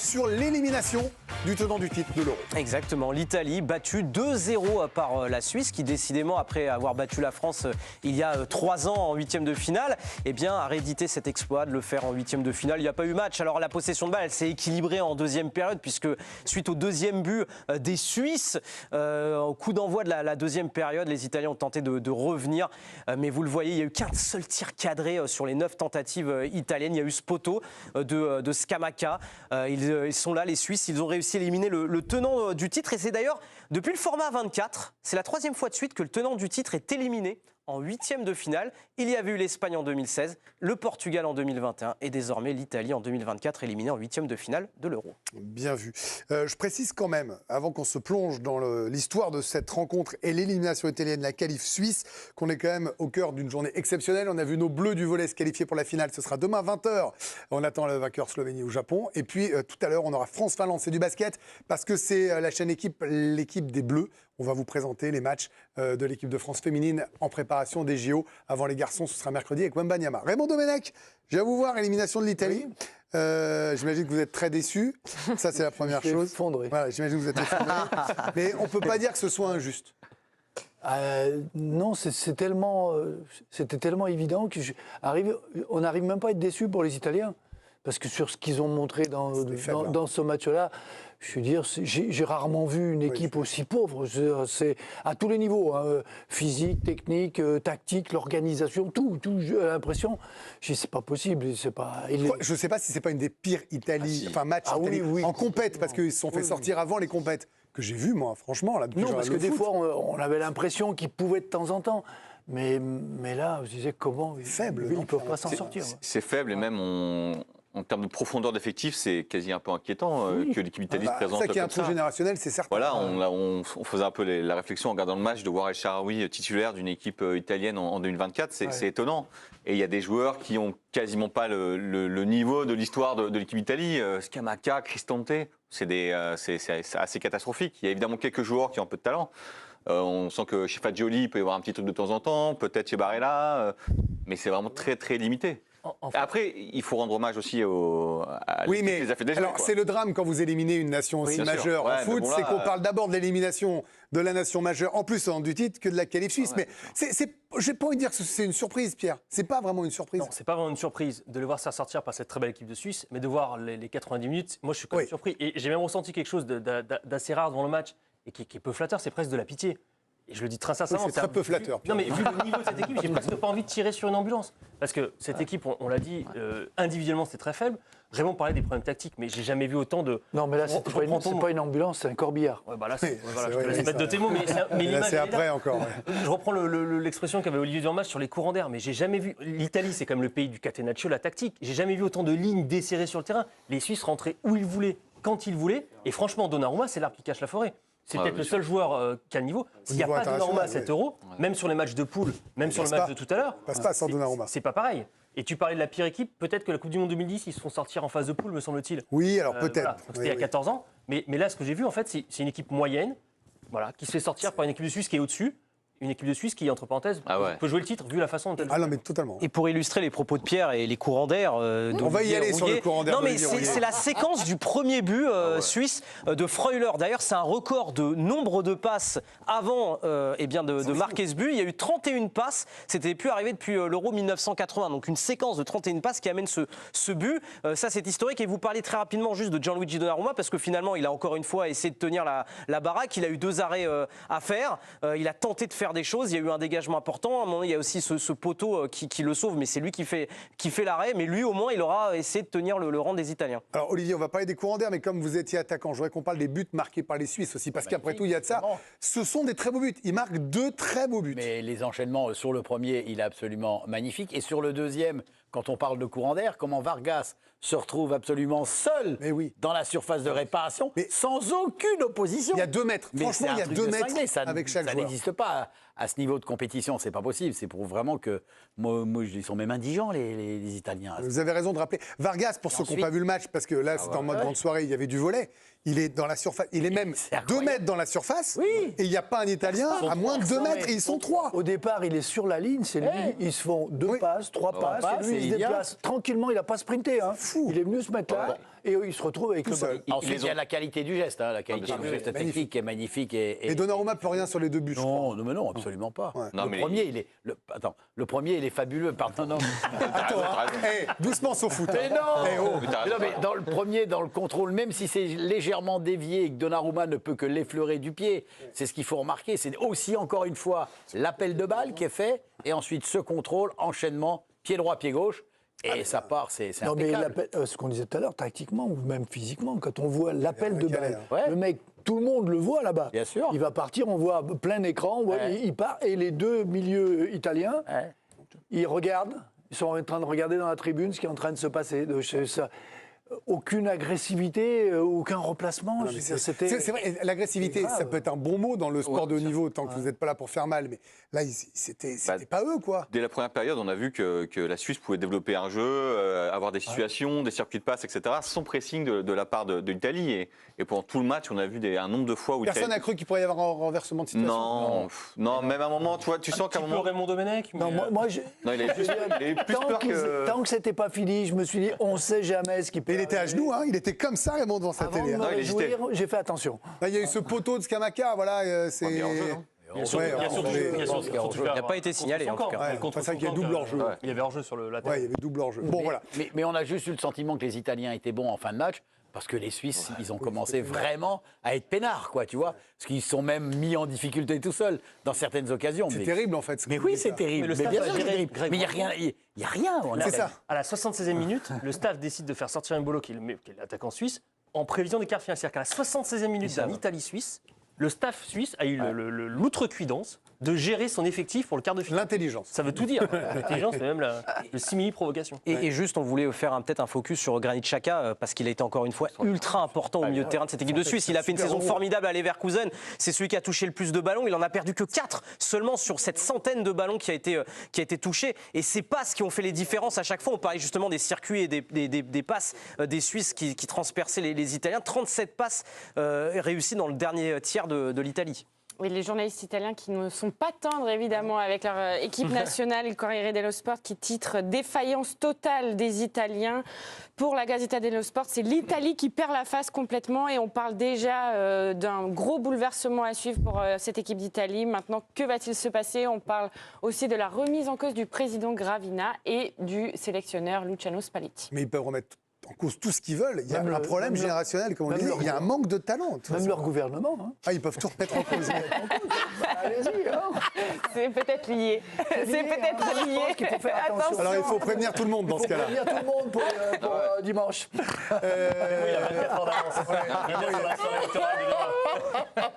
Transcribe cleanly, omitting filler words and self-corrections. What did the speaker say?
sur l'élimination du tenant du titre de l'Euro. Exactement, l'Italie battue 2-0 par la Suisse qui décidément après avoir battu la France il y a 3 ans en huitième de finale, eh bien, a réédité cet exploit de le faire en huitième de finale. Il n'y a pas eu match, alors la possession de balle elle s'est équilibrée en deuxième période puisque suite au deuxième but des Suisses, au coup d'envoi de la deuxième période, les Italiens ont tenté de revenir, mais vous le voyez, il n'y a eu qu'un seul tir cadré sur les 9 tentatives italiennes. Il y a eu ce poteau de Scamacca. Ils sont là, les Suisses, ils ont réussi à éliminer le tenant du titre et c'est d'ailleurs depuis le format 24, c'est la 3e fois de suite que le tenant du titre est éliminé en huitième de finale. Il y avait eu l'Espagne en 2016, le Portugal en 2021 et désormais l'Italie en 2024 éliminée en huitième de finale de l'Euro. Bien vu. Je précise quand même, avant qu'on se plonge dans l'histoire de cette rencontre et l'élimination italienne, la qualif suisse, qu'on est quand même au cœur d'une journée exceptionnelle. On a vu nos bleus du volley se qualifier pour la finale. Ce sera demain 20h. On attend le vainqueur Slovénie ou Japon. Et puis tout à l'heure, on aura France-Finlande. C'est du basket parce que c'est la chaîne équipe, l'équipe des Bleus. On va vous présenter les matchs de l'équipe de France féminine en préparation des JO. Avant les garçons, ce sera mercredi avec Wembanyama. Raymond Domenech, je viens vous voir, élimination de l'Italie. Oui. J'imagine que vous êtes très déçu. Ça, c'est la première chose. Voilà, j'imagine que vous êtes effondré. Mais on ne peut pas dire que ce soit injuste. Non, c'était tellement évident qu'on n'arrive même pas à être déçu pour les Italiens. Parce que sur ce qu'ils ont montré dans ce match-là, je veux dire, j'ai rarement vu une équipe aussi pauvre. C'est à tous les niveaux, hein, physique, technique, tactique, l'organisation, tout. J'ai l'impression, c'est pas possible. Je ne sais pas si c'est pas une des pires matchs en compète, parce qu'ils se sont fait sortir avant les compètes. Que j'ai vu, moi, franchement. Non, parce que des fois, on avait l'impression qu'ils pouvaient de temps en temps. Mais là, je disais comment faible, ils ne peuvent pas s'en sortir. C'est faible et même en termes de profondeur d'effectif, c'est quasi un peu inquiétant que l'équipe d'Italie se présente comme ça. Ça qui est un trou générationnel, c'est certain. Voilà, on faisait un peu la réflexion en regardant le match de voir El Shaarawy titulaire d'une équipe italienne en 2024. C'est étonnant. Et il y a des joueurs qui n'ont quasiment pas le niveau de l'histoire de l'équipe d'Italie. Scamacca, Cristante, c'est assez catastrophique. Il y a évidemment quelques joueurs qui ont un peu de talent. On sent que chez Fagioli, il peut y avoir un petit truc de temps en temps, peut-être chez Barella, mais c'est vraiment très très limité. Après, il faut rendre hommage aussi à les affaires des joueurs. Alors, c'est le drame quand vous éliminez une nation aussi majeure en foot, c'est qu'on parle d'abord de l'élimination de la nation majeure, en plus du titre, que de la qualif suisse. Mais j'ai pas envie de dire que c'est une surprise, Pierre. C'est pas vraiment une surprise. Non, c'est pas vraiment une surprise de le voir se sortir par cette très belle équipe de Suisse, mais de voir les 90 minutes, moi je suis quand même surpris. Et j'ai même ressenti quelque chose d'assez rare devant le match et qui est peu flatteur, c'est presque de la pitié. Et je le dis très sincèrement. C'est très peu flatteur. Non, mais vu le niveau de cette équipe, j'ai presque pas envie de tirer sur une ambulance. Parce que cette équipe, on l'a dit, individuellement, c'était très faible. Raymond parlait des problèmes tactiques, mais j'ai jamais vu autant de. Non, mais là, c'est pas une ambulance, c'est un corbillard. Ouais, bah là, je te laisse mettre de tes mots, mais l'image. C'est après encore. Je reprends l'expression qu'avait Olivier Durmas sur les courants d'air, mais j'ai jamais vu. L'Italie, c'est quand même le pays du catenaccio, la tactique. J'ai jamais vu autant de lignes desserrées sur le terrain. Les Suisses rentraient où ils voulaient, quand ils voulaient. Et franchement, Donnarumma, c'est l'arbre qui cache la forêt. C'est peut-être le seul joueur qui a le niveau. S'il n'y a pas de Donnarumma à 7 €, même sur les matchs de poule, même sur le match de tout à l'heure, passe pas sans Donnarumma. C'est pas pareil. Et tu parlais de la pire équipe, peut-être que la Coupe du Monde 2010, ils se font sortir en phase de poule, me semble-t-il. Oui, alors peut-être. Voilà. C'était il y a 14 ans. Mais là, ce que j'ai vu, en fait, c'est une équipe moyenne qui se fait sortir par une équipe de Suisse qui est au-dessus. Une équipe de Suisse qui, entre parenthèses, peut jouer le titre, vu la façon dont elle joue. Ah non, mais totalement. Et pour illustrer les propos de Pierre et les courants d'air... on va y aller sur le courant d'air. Non, mais c'est la séquence du premier but suisse de Freuler. D'ailleurs, c'est un record de nombre de passes avant de marquer ce but. Il y a eu 31 passes. C'était plus arrivé depuis l'Euro 1980. Donc une séquence de 31 passes qui amène ce but. Ça, c'est historique. Et vous parlez très rapidement juste de Gianluigi Donnarumma, parce que finalement, il a encore une fois essayé de tenir la baraque. Il a eu 2 arrêts à faire. Il a tenté de faire des choses, il y a eu un dégagement important, à un moment il y a aussi ce poteau qui le sauve, mais c'est lui qui fait l'arrêt, mais lui au moins il aura essayé de tenir le rang des Italiens. Alors Olivier, on va parler des courants d'air, mais comme vous étiez attaquant, je voudrais qu'on parle des buts marqués par les Suisses aussi, parce qu'après tout il y a de ça, ce sont des très beaux buts, ils marquent 2 très beaux buts. Mais les enchaînements sur le premier, il est absolument magnifique, et sur le deuxième, quand on parle de courant d'air, comment Vargas se retrouve absolument seul dans la surface de réparation, sans aucune opposition. Il y a 2 mètres. Franchement, il y a 2 mètres avec chaque joueur. Ça n'existe pas à ce niveau de compétition, c'est pas possible. C'est pour vraiment que ils sont même indigents les Italiens. Vous avez raison de rappeler Vargas, pour ceux qui n'ont pas vu le match, parce que là c'était en mode grande soirée, il y avait du volley. Il est dans la surface, il est même 2 mètres dans la surface, et il n'y a pas un Italien à moins de 2 mètres, et ils sont 3. Au départ, il est sur la ligne, c'est lui, ils se font 2 passes, 3 passes, et lui il se déplace tranquillement, il n'a pas sprinté. Hein. Il est venu se mettre là, et eux, ils se retrouvent avec Tout le seul. ballon. Ensuite, il y a la qualité du geste. La qualité du geste technique est magnifique. Et Donnarumma peut rien sur les 2 buts. je crois. Non, mais non, absolument pas. Ouais. Non, mais- Le premier, il est fabuleux. Pardon, non. Attends, doucement sur foot. Mais non, Mais t'as raison. mais dans le premier, dans le contrôle, même si c'est légèrement dévié et que Donnarumma ne peut que l'effleurer du pied, c'est ce qu'il faut remarquer. C'est aussi, encore une fois, l'appel de balle qui est fait, et ensuite ce contrôle, enchaînement, pied droit, pied gauche, et ça part, c'est Non, mais impeccable. ce qu'on disait tout à l'heure, tactiquement ou même physiquement, quand on voit l'appel de calé, balle, Ouais. le mec, tout le monde le voit là-bas. Bien sûr. Il va partir, on voit plein écran, Ouais. il part, et les 2 milieux italiens, Ouais. ils regardent, ils sont en train de regarder dans la tribune ce qui est en train de se passer. Aucune agressivité, aucun remplacement. Je veux dire, c'était. C'est vrai, l'agressivité, grave. ça peut être un bon mot dans le sport de haut niveau tant que vous n'êtes pas là pour faire mal. Mais là, c'était pas eux, quoi. Dès la première période, on a vu que la Suisse pouvait développer un jeu, avoir des situations, des circuits de passe, etc., sans pressing de la part de l'Italie. Et pendant tout le match, on a vu un nombre de fois où Personne n'a l'Italie... cru qu'il pourrait y avoir un renversement de situation. Non, même à un moment, tu vois, tu sens qu'à un moment... Raymond Domenech. Non, moi, Non, il avait plus peur que... tant que c'était pas fini, je me suis dit, on sait jamais ce qui peut. Et il était à arriver. genoux, hein, il était comme ça, Raymond, devant sa Avant télé. de me hein. il hésitait. réjouir, j'ai fait attention. Là, il y a eu ce poteau de Scamaca, voilà, c'est. Il y a hors-jeu, non Il y a surtout- Ouais, il y a surtout- mais- il y a surtout- Il n'a pas été signalé, en tout cas. Ouais, Contre c'est vrai qu'il y a Soudan, double hors-jeu. Il y avait hors-jeu sur le latéral. Ouais, il y avait double hors-jeu. Bon, voilà. Mais on a juste eu le sentiment que les Italiens étaient bons en fin de match, parce que les Suisses, ils ont commencé vraiment à être peinards, quoi, tu vois. Parce qu'ils se sont même mis en difficulté tout seuls, dans certaines occasions. C'est terrible, en fait. ce que Mais vous oui, dites, c'est là. terrible. Mais le Mais staff bien a sûr, géré, c'est terrible. Greg, Mais il n'y a rien. en C'est Italie. ça. À la 76e minute, le staff décide de faire sortir Mbolo, qui est l'attaquant suisse, en prévision des quarts finales. C'est-à-dire qu'à la 76e minute d'un Italie-Suisse, le staff suisse a eu l'outrecuidance de gérer son effectif pour le quart de finale. L'intelligence. Ça veut tout dire. L'intelligence, mais même le simili-provocation. Et juste, on voulait faire peut-être un focus sur Granit Xhaka, parce qu'il a été encore une fois ultra important au milieu de terrain de cette équipe de Suisse. Il a fait une saison formidable à Leverkusen. C'est celui qui a touché le plus de ballons. Il en a perdu que 4 seulement sur cette centaine de ballons qui a été touché. Et c'est passes qui ont fait les différences à chaque fois. On parlait justement des circuits et des passes des Suisses qui transperçaient les Italiens. 37 passes réussies dans le dernier tiers de l'Italie. Oui, les journalistes italiens qui ne sont pas tendres, évidemment, avec leur équipe nationale, le Corriere dello Sport, qui titre « Défaillance totale des Italiens ». Pour la Gazzetta dello Sport, c'est l'Italie qui perd la face complètement et on parle déjà d'un gros bouleversement à suivre pour cette équipe d'Italie. Maintenant, que va-t-il se passer? On parle aussi de la remise en cause du président Gravina et du sélectionneur Luciano Spalletti. Mais ils peuvent remettre en cause tout ce qu'ils veulent. Il y a Même un le- problème même le- générationnel, comme on même disait. leur- Il y a un manque de talent. de toute Même façon. leur gouvernement. Hein. Ah, ils peuvent tout remettre en cause. Allez-y. Hein. C'est peut-être lié. C'est peut-être Je lié. pense qu'il faut faire attention. Alors, il faut prévenir tout le monde dans ce Il faut cas-là. prévenir tout le monde pour dimanche. Il y a 24 heures d'avance. Bien sûr, sur la soirée électorale, évidemment.